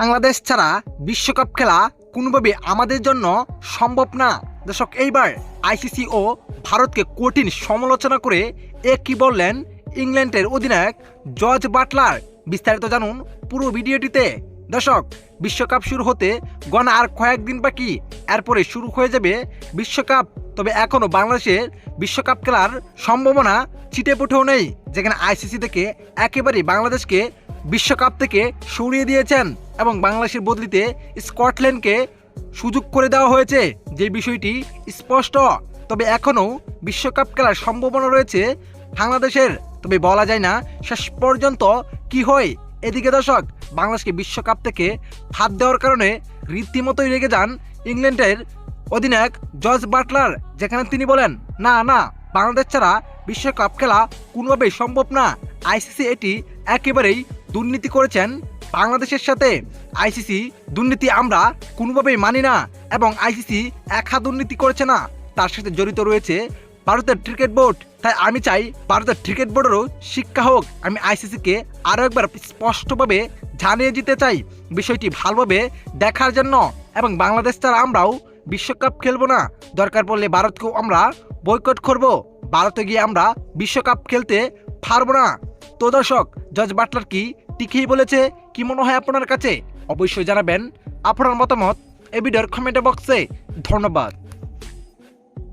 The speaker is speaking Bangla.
বাংলাদেশ ছাড়া বিশ্বকাপ খেলা কোনোভাবে আমাদের জন্য সম্ভব না। দর্শক, এইবার আইসিসি ও ভারতকে কঠিন সমালোচনা করে কি বললেন ইংল্যান্ডের অধিনায়ক জর্জ বাটলার। বিস্তারিত জানুন পুরো ভিডিওটিতে। দর্শক, বিশ্বকাপ শুরু হতে গণা আর কয়েকদিন বাকি, এরপরে শুরু হয়ে যাবে বিশ্বকাপ। তবে এখনও বাংলাদেশের বিশ্বকাপ খেলার সম্ভাবনা ছিটেফোঁটেও নেই, যেখানে আইসিসি থেকে একেবারেই বাংলাদেশকে বিশ্বকাপ থেকে সরিয়ে দিয়েছেন এবং বাংলাদেশের বদলিতে স্কটল্যান্ডকে সুযোগ করে দেওয়া হয়েছে, যে বিষয়টি স্পষ্ট। তবে এখনও বিশ্বকাপ খেলার সম্ভাবনা রয়েছে বাংলাদেশের, তবে বলা যায় না শেষ পর্যন্ত কি হয়। এদিকে দর্শক, বাংলাদেশকে বিশ্বকাপ থেকে হাত দেওয়ার কারণে রীতিমতোই রেগে যান ইংল্যান্ডের অধিনায়ক জর্জ বাটলার, যেখানে তিনি বলেন, না না, বাংলাদেশ ছাড়া বিশ্বকাপ খেলা কোনোভাবেই সম্ভব না। আইসিসি এটি একেবারেই দুর্নীতি করেছেন বাংলাদেশের সাথে। আইসিসি দুর্নীতি আমরা কোনোভাবেই মানি না এবং আইসিসি একা দুর্নীতি করেছে না, তার সাথে জড়িত রয়েছে ভারতের ক্রিকেট বোর্ড। তাই আমি চাই ভারতের ক্রিকেট বোর্ডেরও শিক্ষা হোক। আমি আইসিসিকে আরও একবার স্পষ্টভাবে জানিয়ে দিতে চাই বিষয়টি ভালোভাবে দেখার জন্য, এবং বাংলাদেশ ছাড়া আমরাও বিশ্বকাপ খেলবো না। দরকার পড়লে ভারতকেও আমরা বয়কট করব, ভারতে গিয়ে আমরা বিশ্বকাপ খেলতে পারবো না। তো দর্শক, জর্জ বাটলার কি ঠিকই বলেছে? কি মনে হয় আপনার কাছে? অবশ্যই জানাবেন আপনার মতামত এই ভিডিওর কমেন্ট বক্সে। ধন্যবাদ।